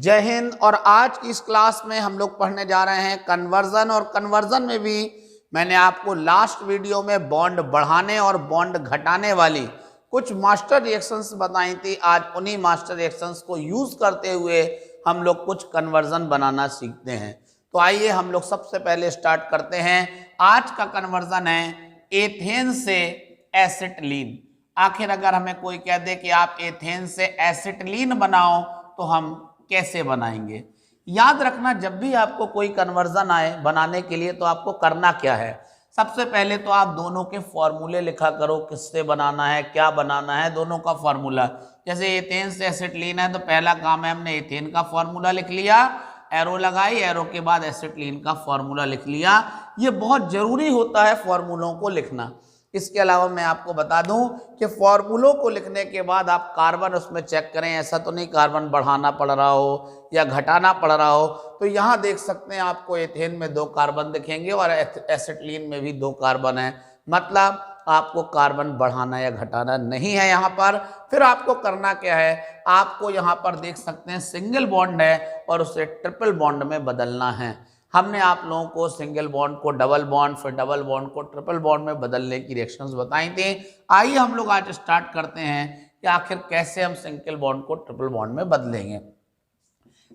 जय हिंद। और आज की इस क्लास में हम लोग पढ़ने जा रहे हैं कन्वर्जन। और कन्वर्जन में भी मैंने आपको लास्ट वीडियो में बॉन्ड बढ़ाने और बॉन्ड घटाने वाली कुछ मास्टर रिएक्शंस बताई थी। आज उन्हीं मास्टर रिएक्शंस को यूज करते हुए हम लोग कुछ कन्वर्जन बनाना सीखते हैं। तो आइए हम लोग सबसे पहले स्टार्ट करते हैं। आज का कन्वर्जन है एथेन से एसिटिलीन। आखिर अगर हमें कोई कह दे कि आप एथेन से एसिटिलीन बनाओ तो हम कैसे बनाएंगे। याद रखना, जब भी आपको कोई कन्वर्जन आए बनाने के लिए तो आपको करना क्या है। सबसे पहले तो आप दोनों के फॉर्मूले लिखा करो, किससे बनाना है, क्या बनाना है, दोनों का फॉर्मूला। जैसे एथेन से एसिटिलीन है तो पहला काम है हमने एथेन का फॉर्मूला लिख लिया, एरो लगाई, एरो के बाद एसिटिलीन का फॉर्मूला लिख लिया। ये बहुत जरूरी होता है फॉर्मूलों को लिखना। इसके अलावा मैं आपको बता दूं कि फॉर्मूलों को लिखने के बाद आप कार्बन उसमें चेक करें, ऐसा तो नहीं कार्बन बढ़ाना पड़ रहा हो या घटाना पड़ रहा हो। तो यहाँ देख सकते हैं आपको एथेन में 2 कार्बन दिखेंगे और एसिटिलीन में भी 2 कार्बन है, मतलब आपको कार्बन बढ़ाना या घटाना नहीं है यहाँ पर। फिर आपको करना क्या है, आपको यहाँ पर देख सकते हैं सिंगल बॉन्ड है और उसे ट्रिपल बॉन्ड में बदलना है। हमने आप लोगों को सिंगल बॉन्ड को डबल बॉन्ड, फिर डबल बॉन्ड को ट्रिपल बॉन्ड में बदलने की रिएक्शंस बताई थी। आइए हम लोग आज स्टार्ट करते हैं कि आखिर कैसे हम सिंगल बॉन्ड को ट्रिपल बॉन्ड में बदलेंगे।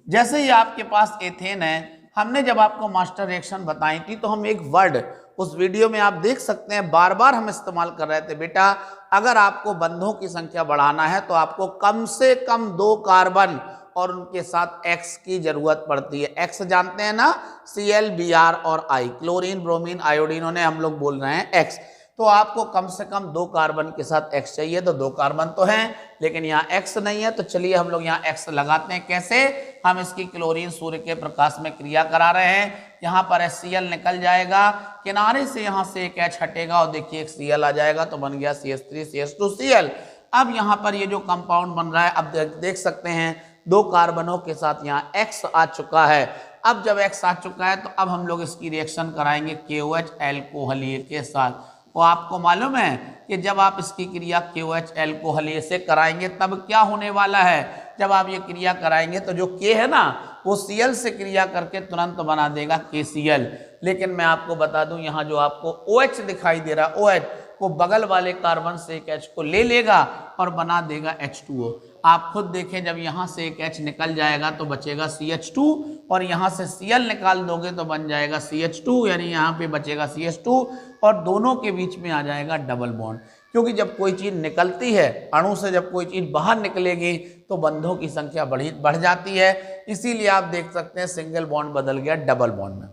जैसे ही आपके पास एथेन है, हमने जब आपको मास्टर रिएक्शन बताई थी तो हम एक वर्ड उस वीडियो में आप देख सकते हैं बार बार हम इस्तेमाल कर रहे थे, बेटा अगर आपको बंधों की संख्या बढ़ाना है तो आपको कम से कम 2 कार्बन और उनके साथ X की जरूरत पड़ती है। X जानते हैं ना, Cl, Br और I, क्लोरीन, ब्रोमीन, आयोडीन, उन्हें हम लोग बोल रहे हैं X। तो आपको कम से कम 2 कार्बन के साथ X चाहिए। तो 2 कार्बन तो हैं लेकिन यहाँ X नहीं है, तो चलिए हम लोग यहाँ X लगाते हैं। कैसे, हम इसकी क्लोरीन सूर्य के प्रकाश में क्रिया करा रहे हैं। यहाँ पर HCl निकल जाएगा, किनारे से यहाँ से एक H हटेगा और देखिए एक Cl आ जाएगा, तो बन गया CH3 CH2Cl। अब यहाँ पर ये जो कंपाउंड बन रहा है, अब देख सकते हैं 2 कार्बनों के साथ यहाँ X आ चुका है। अब जब X आ चुका है तो अब हम लोग इसकी रिएक्शन कराएंगे KOH एल्कोहलीय के साथ। तो आपको मालूम है कि जब आप इसकी क्रिया KOH एल्कोहलीय से कराएंगे तब क्या होने वाला है। जब आप ये क्रिया कराएंगे तो जो K है ना, वो Cl से क्रिया करके तुरंत बना देगा KCl। लेकिन मैं आपको बता दूं, यहाँ जो आपको OH दिखाई दे रहा, OH को बगल वाले कार्बन से एक H को ले लेगा और बना देगा H2O। आप खुद देखें, जब यहाँ से एक H निकल जाएगा तो बचेगा CH2 और यहाँ से Cl निकाल दोगे तो बन जाएगा CH2, यानी यहाँ पे बचेगा CH2 और दोनों के बीच में आ जाएगा डबल बॉन्ड। क्योंकि जब कोई चीज़ निकलती है, अणु से जब कोई चीज़ बाहर निकलेगी तो बंधों की संख्या बढ़ जाती है। इसीलिए आप देख सकते हैं सिंगल बॉन्ड बदल गया डबल बॉन्ड में।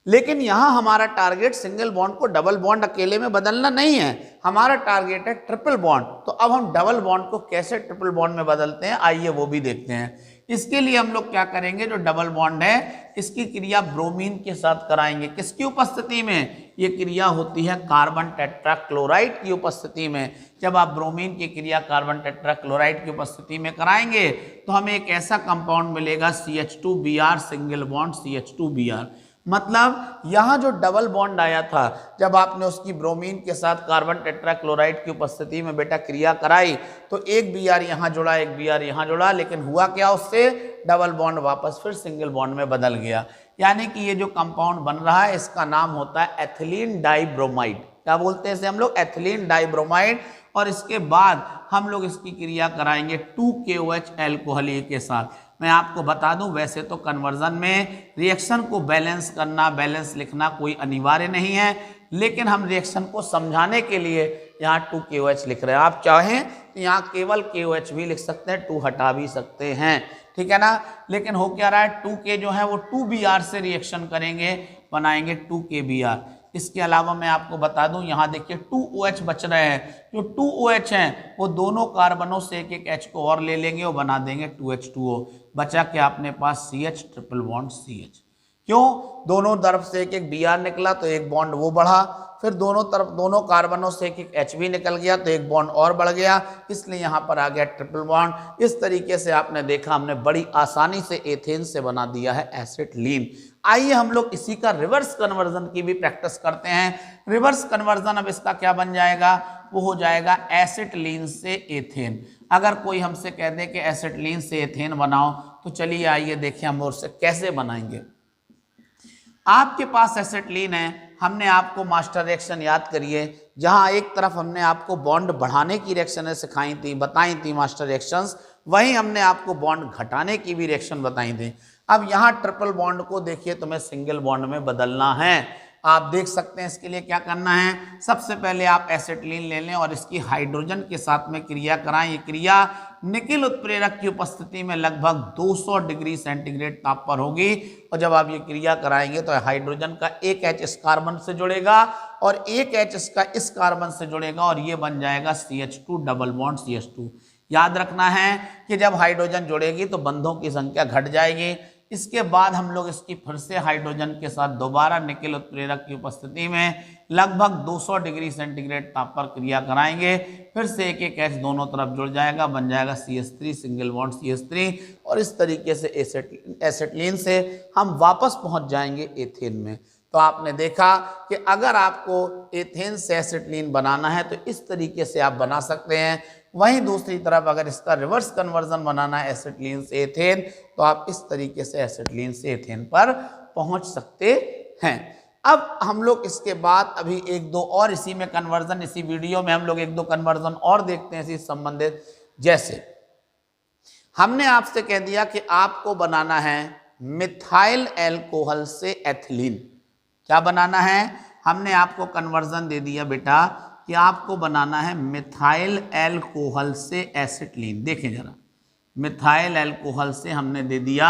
लेकिन यहाँ हमारा टारगेट सिंगल बॉन्ड को डबल बॉन्ड अकेले में बदलना नहीं है, हमारा टारगेट है ट्रिपल बॉन्ड। तो अब हम डबल बॉन्ड को कैसे ट्रिपल बॉन्ड में बदलते हैं, आइए वो भी देखते हैं। इसके लिए हम लोग क्या करेंगे, जो डबल बॉन्ड है इसकी क्रिया ब्रोमीन के साथ कराएंगे। किसकी उपस्थिति में, ये क्रिया होती है कार्बन टेट्राक्लोराइड की उपस्थिति में। जब आप ब्रोमीन की क्रिया कार्बन टेट्राक्लोराइड की उपस्थिति में कराएंगे तो हमें एक ऐसा कंपाउंड मिलेगा CH2Br सिंगल बॉन्ड CH2Br। मतलब यहाँ जो डबल बॉन्ड आया था, जब आपने उसकी ब्रोमीन के साथ कार्बन टेट्राक्लोराइड की उपस्थिति में बेटा क्रिया कराई तो एक Br यहाँ जुड़ा, एक Br यहाँ जुड़ा, लेकिन हुआ क्या, उससे डबल बॉन्ड वापस फिर सिंगल बॉन्ड में बदल गया। यानी कि ये जो कंपाउंड बन रहा है इसका नाम होता है एथिलीन डाइब्रोमाइड। क्या बोलते हैं इसे हम लोग, एथिलीन डाइब्रोमाइड। और इसके बाद हम लोग इसकी क्रिया कराएंगे 2KOH एल्कोहलीय के साथ। मैं आपको बता दूं, वैसे तो कन्वर्जन में रिएक्शन को बैलेंस करना, बैलेंस लिखना कोई अनिवार्य नहीं है, लेकिन हम रिएक्शन को समझाने के लिए यहाँ 2KOH लिख रहे हैं। आप चाहें तो यहाँ केवल KOH भी लिख सकते हैं, 2 हटा भी सकते हैं, ठीक है ना। लेकिन हो क्या रहा है, 2K जो है वो 2Br से रिएक्शन करेंगे, बनाएंगे 2KBr। इसके अलावा मैं आपको बता दूं, यहाँ देखिए 2OH बच रहे हैं। जो 2OH हैं वो दोनों कार्बनों से एक एक H को और ले लेंगे और बना देंगे 2H2O। बचा क्या अपने पास, CH ट्रिपल बॉन्ड CH। क्यों, दोनों तरफ से एक एक Br निकला तो एक बॉन्ड वो बढ़ा, फिर दोनों तरफ दोनों कार्बनों से एक एक H भी निकल गया तो एक बॉन्ड और बढ़ गया, इसलिए यहाँ पर आ गया ट्रिपल बॉन्ड। इस तरीके से आपने देखा, हमने बड़ी आसानी से एथेन से बना दिया है एसिटिलीन। आइए हम लोग इसी का रिवर्स कन्वर्जन की भी प्रैक्टिस करते हैं। रिवर्स कन्वर्जन अब इसका क्या बन जाएगा, वो हो जाएगा एसिटिलीन से एथेन। अगर कोई हमसे कह दे कि एसिटिलीन से एथेन बनाओ तो चलिए आइए देखिए हम और से कैसे बनाएंगे। आपके पास एसिटिलीन है, हमने आपको मास्टर रिएक्शन याद करिए, जहां एक तरफ हमने आपको बॉन्ड बढ़ाने की रिएक्शनें सिखाई थी, बताई थी मास्टर रिएक्शंस, वहीं हमने आपको बॉन्ड घटाने की भी रिएक्शन बताई थी। अब यहाँ ट्रिपल बॉन्ड को देखिए तुम्हें सिंगल बॉन्ड में बदलना है। आप देख सकते हैं इसके लिए क्या करना है। सबसे पहले आप एसिटिलीन ले लें और इसकी हाइड्रोजन के साथ में क्रिया कराएं। ये क्रिया निकिल उत्प्रेरक की उपस्थिति में लगभग 200 डिग्री सेंटीग्रेड ताप पर होगी। और जब आप ये क्रिया कराएंगे तो हाइड्रोजन का एक H इस कार्बन से जुड़ेगा और एक H इसका इस कार्बन से जुड़ेगा और ये बन जाएगा CH2 डबल बॉन्ड CH2। याद रखना है कि जब हाइड्रोजन जुड़ेगी तो बंधों की संख्या घट जाएगी। इसके बाद हम लोग इसकी फिर से हाइड्रोजन के साथ दोबारा निकिल उत्प्रेरक की उपस्थिति में लगभग 200 डिग्री सेंटीग्रेड ताप पर क्रिया कराएंगे। फिर से एक एक H दोनों तरफ जुड़ जाएगा, बन जाएगा CH3 सिंगल बॉन्ड CH3। और इस तरीके से एसिटिलीन से हम वापस पहुंच जाएंगे एथेन में। तो आपने देखा कि अगर आपको एथेन से एसिटिलीन बनाना है तो इस तरीके से आप बना सकते हैं। वहीं दूसरी तरफ अगर इसका रिवर्स कन्वर्जन बनाना है एसिटिलीन से एथेन, तो आप इस तरीके से एसिटिलीन से एथेन पर पहुंच सकते हैं। अब हम लोग इसके बाद अभी एक दो और इसी में कन्वर्जन, इसी वीडियो में हम लोग एक दो कन्वर्जन और देखते हैं इसी संबंधित। जैसे हमने आपसे कह दिया कि आपको बनाना है मिथाइल एल्कोहल से एथिलीन। क्या बनाना है? हमने आपको कन्वर्जन दे दिया बेटा कि आपको बनाना है मिथाइल एल्कोहल से एसिटिलीन। देखें जरा, मिथाइल एल्कोहल से हमने दे दिया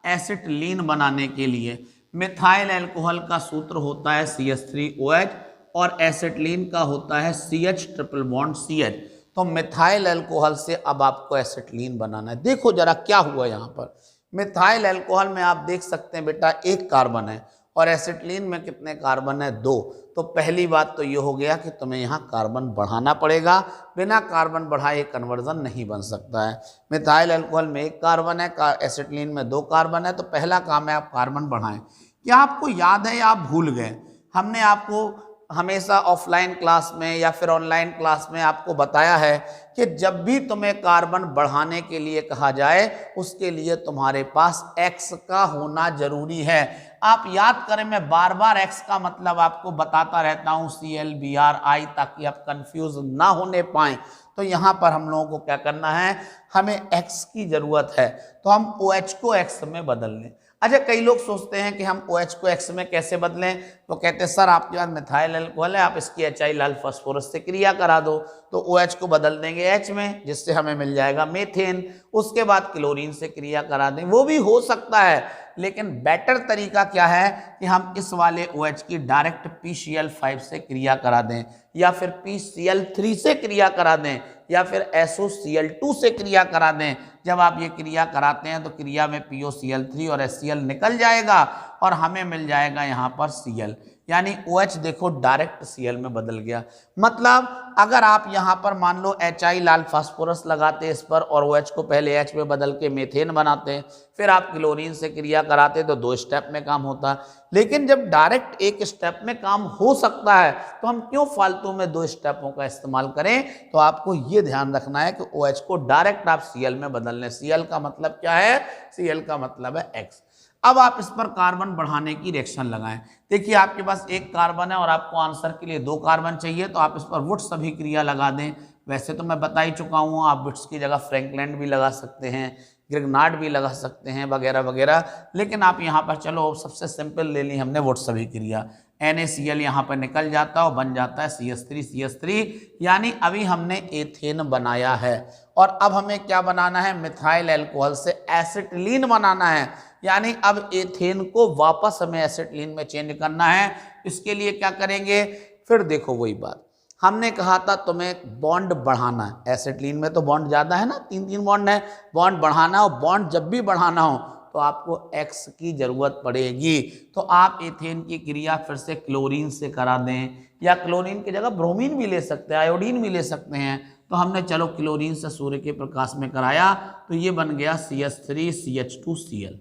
एसिटिलीन बनाने के लिए। मिथाइल एल्कोहल का सूत्र होता है CH3OH और एसिटिलीन का होता है CH ट्रिपल बॉन्ड CH। तो मिथाइल एल्कोहल से अब आपको एसिटिलीन बनाना है। देखो जरा क्या हुआ यहाँ पर। मिथाइल एल्कोहल में आप देख सकते हैं बेटा एक कार्बन है और एसिटिलीन में कितने कार्बन है? 2। तो पहली बात तो ये हो गया कि तुम्हें यहाँ कार्बन बढ़ाना पड़ेगा, बिना कार्बन बढ़ाए कन्वर्जन नहीं बन सकता है। मिथाइल अल्कोहल में एक कार्बन है, एसिटिलीन में 2 कार्बन है। तो पहला काम है आप कार्बन बढ़ाएं। क्या आपको याद है या आप भूल गए? हमने आपको हमेशा ऑफलाइन क्लास में या फिर ऑनलाइन क्लास में आपको बताया है कि जब भी तुम्हें कार्बन बढ़ाने के लिए कहा जाए उसके लिए तुम्हारे पास X का होना जरूरी है। आप याद करें, मैं बार बार X का मतलब आपको बताता रहता हूं CLBRI, ताकि आप कंफ्यूज ना होने पाए। तो यहाँ पर हम लोगों को क्या करना है, हमें X की जरूरत है, तो हम OH को X में बदल लें। अच्छा, कई लोग सोचते हैं कि हम OH को X में कैसे बदलें, तो कहते हैं सर आपके पास मिथाइल अल्कोहल है, आप इसकी HI लाल फास्फोरस से क्रिया करा दो, तो OH को बदल देंगे H में, जिससे हमें मिल जाएगा मीथेन। उसके बाद क्लोरीन से क्रिया करा दें, वो भी हो सकता है, लेकिन बेटर तरीका क्या है कि हम इस वाले OH की डायरेक्ट PCl5 से क्रिया करा दें, या फिर PCl3 से क्रिया करा दें, या फिर SOCl2 से क्रिया करा दें। जब आप ये क्रिया कराते हैं तो क्रिया में POCl3 और HCl निकल जाएगा और हमें मिल जाएगा यहाँ पर Cl, यानी OH देखो डायरेक्ट Cl में बदल गया। मतलब अगर आप यहाँ पर मान लो HI लाल फास्फोरस लगाते इस पर और OH को पहले H में बदल के मीथेन बनाते, फिर आप क्लोरीन से क्रिया कराते तो 2 स्टेप में काम होता। लेकिन जब डायरेक्ट एक स्टेप में काम हो सकता है तो हम क्यों फालतू में 2 स्टेपों का इस्तेमाल करें। तो आपको ये ध्यान रखना है कि OH को डायरेक्ट आप Cl में बदल लें। Cl का मतलब क्या है? Cl का मतलब है X। अब आप इस पर कार्बन बढ़ाने की रिएक्शन लगाएं। देखिए आपके पास एक कार्बन है और आपको आंसर के लिए 2 कार्बन चाहिए, तो आप इस पर वुड्स अभिक्रिया लगा दें। वैसे तो मैं बता ही चुका हूँ, आप वुड्स की जगह फ्रैंकलैंड भी लगा सकते हैं, ग्रिग्नार्ड भी लगा सकते हैं, वगैरह वगैरह। लेकिन आप यहाँ पर चलो सबसे सिंपल ले ली हमने वुड्स अभिक्रिया। NaCl यहाँ पर निकल जाता है और बन जाता है CH3CH3, यानी अभी हमने एथेन बनाया है। और अब हमें क्या बनाना है? मिथाइल अल्कोहल से एसिटिलीन बनाना है, यानी अब एथेन को वापस हमें एसिटिलीन में चेंज करना है। इसके लिए क्या करेंगे? फिर देखो वही बात हमने कहा था, तुम्हें बॉन्ड बढ़ाना है। एसिटिलीन में तो बॉन्ड ज़्यादा है ना, 3 बॉन्ड है, बॉन्ड बढ़ाना हो। बॉन्ड जब भी बढ़ाना हो तो आपको X की ज़रूरत पड़ेगी। तो आप एथेन की क्रिया फिर से क्लोरीन से करा दें, या क्लोरीन की जगह ब्रोमीन भी ले सकते हैं, आयोडीन भी ले सकते हैं। तो हमने चलो क्लोरीन से सूर्य के प्रकाश में कराया, तो ये बन गया CH3CH2Cl।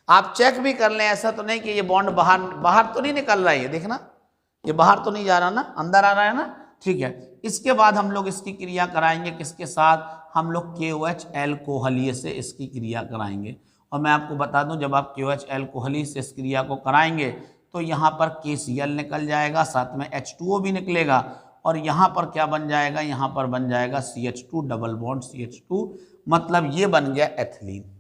आप चेक भी कर लें, ऐसा तो नहीं कि ये बॉन्ड बाहर तो नहीं निकल रहा है, ये देखना, ये बाहर तो नहीं जा रहा ना, अंदर आ रहा है ना। ठीक है, इसके बाद हम लोग इसकी क्रिया कराएंगे किसके साथ? हम लोग KOH एल्कोहलीय से इसकी क्रिया कराएंगे। और मैं आपको बता दूं, जब आप KOH एल्कोहलीय से इस क्रिया को कराएंगे तो यहाँ पर KCl निकल जाएगा, साथ में H2O भी निकलेगा, और यहाँ पर क्या बन जाएगा, यहाँ पर बन जाएगा CH2 डबल बॉन्ड CH2, मतलब ये बन गया एथिलीन,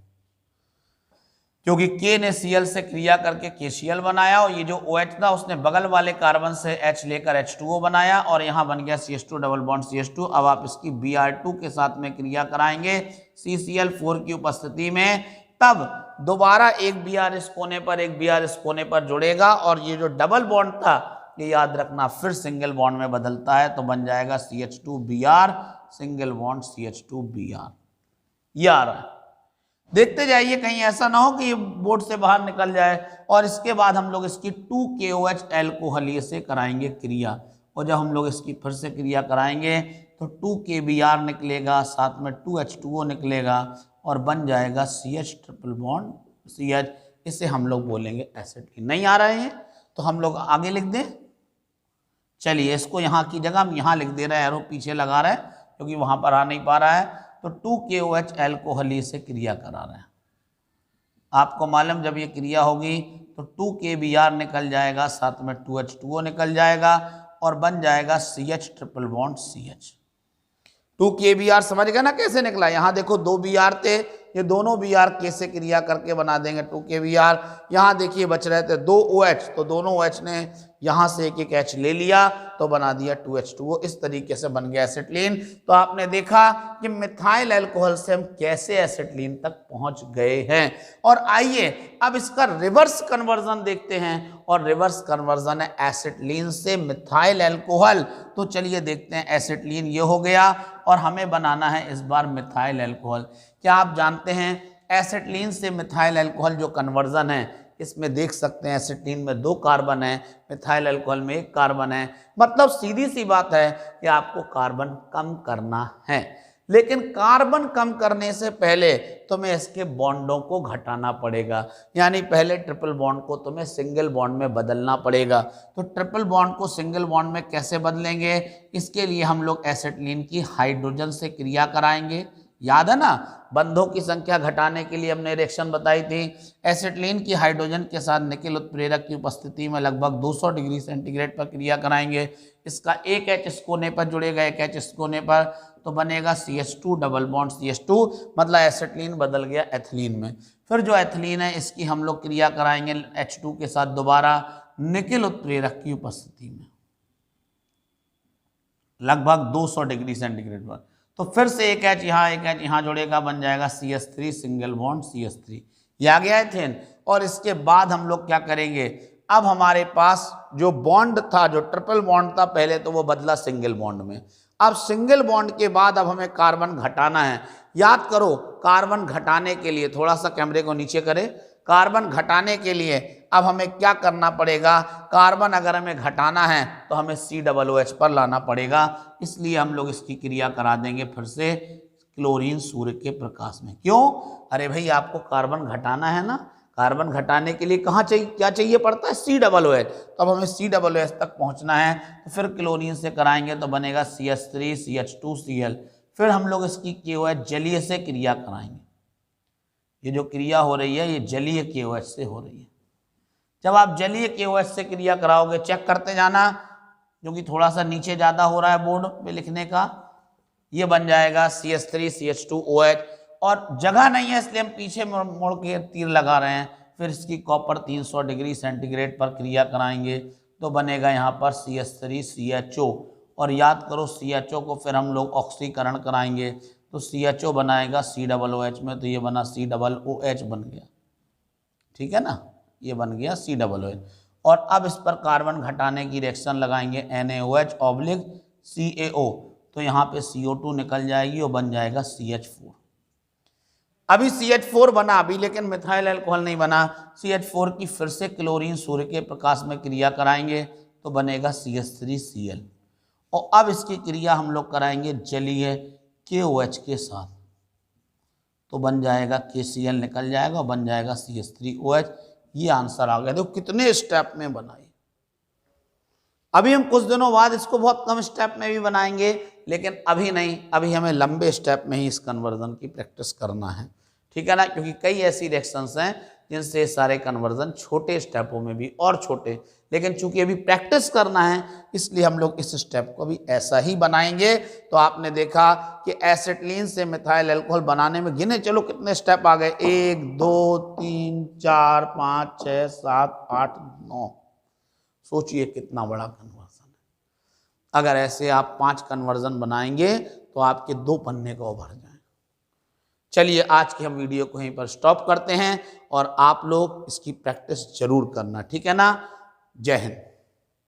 क्योंकि K ने Cl से क्रिया करके KCl बनाया और ये जो OH था उसने बगल वाले कार्बन से H लेकर H2O बनाया और यहाँ बन गया CH2 डबल बॉन्ड CH2। अब आप इसकी Br2 के साथ में क्रिया कराएंगे CCl4 की उपस्थिति में, तब दोबारा एक Br इस कोने पर, एक Br इस कोने पर जुड़ेगा और ये जो डबल बॉन्ड था ये याद रखना फिर सिंगल बॉन्ड में बदलता है, तो बन जाएगा CH2Br सिंगल बॉन्ड CH2Br। ये आ रहा है, देखते जाइए कहीं ऐसा ना हो कि ये बोर्ड से बाहर निकल जाए। और इसके बाद हम लोग इसकी 2KOH एल्कोहलीय से कराएंगे क्रिया, और जब हम लोग इसकी फिर से क्रिया कराएंगे तो 2KBr निकलेगा, साथ में 2H2O निकलेगा और बन जाएगा CH ट्रिपल बॉन्ड CH। इसे हम लोग बोलेंगे एसिटिलीन। नहीं आ रहे हैं तो हम लोग आगे लिख दें। चलिए इसको यहाँ की जगह हम यहाँ लिख दे रहे हैं, एरो पीछे लगा रहे हैं क्योंकि वहाँ पर आ नहीं पा रहा है, तो 2KOH एल्कोहलीय से क्रिया करा रहे हैं। आपको मालूम जब ये क्रिया होगी तो 2KBr निकल जाएगा, साथ में 2H2O निकल जाएगा और बन जाएगा CH triple bond CH। 2KBr समझ गए ना कैसे निकला। यहाँ देखो 2 Br थे, ये दोनों Br K से क्रिया करके बना देंगे 2KBr। यहाँ देखिए बच रहे थे 2 OH, तो दोनों OH ने यहाँ से एक एक H ले लिया तो बना दिया 2H2O। इस तरीके से बन गया एसिटिलीन। तो आपने देखा कि मिथाइल अल्कोहल से हम कैसे एसिटिलीन तक पहुंच गए हैं। और आइए अब इसका रिवर्स कन्वर्जन देखते हैं, और रिवर्स कन्वर्जन है एसिटिलीन से मिथाइल अल्कोहल। तो चलिए देखते हैं, एसिटिलीन ये हो गया और हमें बनाना है इस बार मिथाइल अल्कोहल। क्या आप जानते हैं एसिटिलीन से मिथाइल अल्कोहल जो कन्वर्जन है, इसमें देख सकते हैं एसिटिलीन में 2 कार्बन है, मिथाइल अल्कोहल में 1 कार्बन है। मतलब सीधी सी बात है कि आपको कार्बन कम करना है, लेकिन कार्बन कम करने से पहले तुम्हें इसके बॉन्डों को घटाना पड़ेगा। यानी पहले ट्रिपल बॉन्ड को तुम्हें सिंगल बॉन्ड में बदलना पड़ेगा। तो ट्रिपल बॉन्ड को सिंगल बॉन्ड में कैसे बदलेंगे, इसके लिए हम लोग एसिटिलीन की हाइड्रोजन से क्रिया कराएंगे। याद है ना, बंधों की संख्या घटाने के लिए हमने रिएक्शन बताई थी। एसिटिलीन की हाइड्रोजन के साथ निकेल उत्प्रेरक की उपस्थिति में लगभग 200 डिग्री सेंटीग्रेड पर क्रिया कराएंगे। इसका एक H इस कोने पर जुड़ेगा, एक H इस कोने पर, तो बनेगा CH2 डबल बॉन्ड CH2, मतलब एसिटिलीन बदल गया एथिलीन में। फिर जो एथिलीन है इसकी हम लोग क्रिया कराएंगे H2 के साथ दोबारा निकेल उत्प्रेरक की उपस्थिति में लगभग 200 डिग्री सेंटीग्रेड पर। तो फिर से एक H यहाँ, एक H यहाँ जुड़ेगा, बन जाएगा CH3 सिंगल बॉन्ड CH3। ये आ गया एथेन। और इसके बाद हम लोग क्या करेंगे, अब हमारे पास जो बॉन्ड था, जो ट्रिपल बॉन्ड था पहले, तो वो बदला सिंगल बॉन्ड में। अब सिंगल बॉन्ड के बाद अब हमें कार्बन घटाना है। याद करो, कार्बन घटाने के लिए, थोड़ा सा कैमरे को नीचे करें, कार्बन घटाने के लिए अब हमें क्या करना पड़ेगा, कार्बन अगर हमें घटाना है तो हमें COOH पर लाना पड़ेगा। इसलिए हम लोग इसकी क्रिया करा देंगे फिर से क्लोरीन सूर्य के प्रकाश में। क्यों? अरे भाई आपको कार्बन घटाना है ना, कार्बन घटाने के लिए कहाँ चाहिए, क्या चाहिए पड़ता है, COOH। तो अब हमें COOH तक पहुँचना है, तो फिर क्लोरीन से कराएंगे तो बनेगा CH3 CH2 Cl। फिर हम लोग इसकी KOH जलीय से क्रिया कराएंगे। ये जो क्रिया हो रही है ये जलीय KOH से हो रही है। जब आप जलीय KOH से क्रिया कराओगे, चेक करते जाना, क्योंकि थोड़ा सा नीचे ज़्यादा हो रहा है बोर्ड पे लिखने का। ये बन जाएगा CH3 CH2OH, और जगह नहीं है इसलिए हम पीछे मोड़ के तीर लगा रहे हैं। फिर इसकी कॉपर 300 डिग्री सेंटीग्रेड पर क्रिया कराएंगे तो बनेगा यहाँ पर CH3 CHO। और याद करो CHO को फिर हम लोग ऑक्सीकरण कराएंगे तो CHO बनाएगा COOH में, तो ये बना COOH बन गया। ठीक है ना, ये बन गया COOH। और अब इस पर कार्बन घटाने की रिएक्शन लगाएंगे NaOH/CaO, तो यहाँ पे CO2 निकल जाएगी और बन जाएगा CH4। अभी CH4 बना अभी, लेकिन मिथाइल अल्कोहल नहीं बना। CH4 की फिर से क्लोरीन सूर्य के प्रकाश में क्रिया कराएंगे तो बनेगा CH3 Cl। और अब इसकी क्रिया हम लोग कराएंगे जलीय KOH के साथ, तो बन जाएगा KCl निकल जाएगा और बन जाएगा CH3OH। ये आंसर आ गया। देखो कितने स्टेप में बनाई। अभी हम कुछ दिनों बाद इसको बहुत कम स्टेप में भी बनाएंगे, लेकिन अभी नहीं, अभी हमें लंबे स्टेप में ही इस कन्वर्जन की प्रैक्टिस करना है, ठीक है ना, क्योंकि कई ऐसी रिएक्शंस हैं जिनसे सारे कन्वर्जन छोटे स्टेपों में भी और छोटे, लेकिन चूंकि अभी प्रैक्टिस करना है इसलिए हम लोग इस स्टेप को भी ऐसा ही बनाएंगे। तो आपने देखा कि एसिटिलीन से मिथाइल अल्कोहल बनाने में गिने चलो कितने स्टेप आ गए, 1 2 3 4 5 6 7 8 9। सोचिए कितना बड़ा कन्वर्जन है। अगर ऐसे आप 5 कन्वर्जन बनाएंगे तो आपके 2 पन्ने को भर जाए। चलिए आज की हम वीडियो को यहीं पर स्टॉप करते हैं और आप लोग इसकी प्रैक्टिस जरूर करना, ठीक है ना। जय हिंद।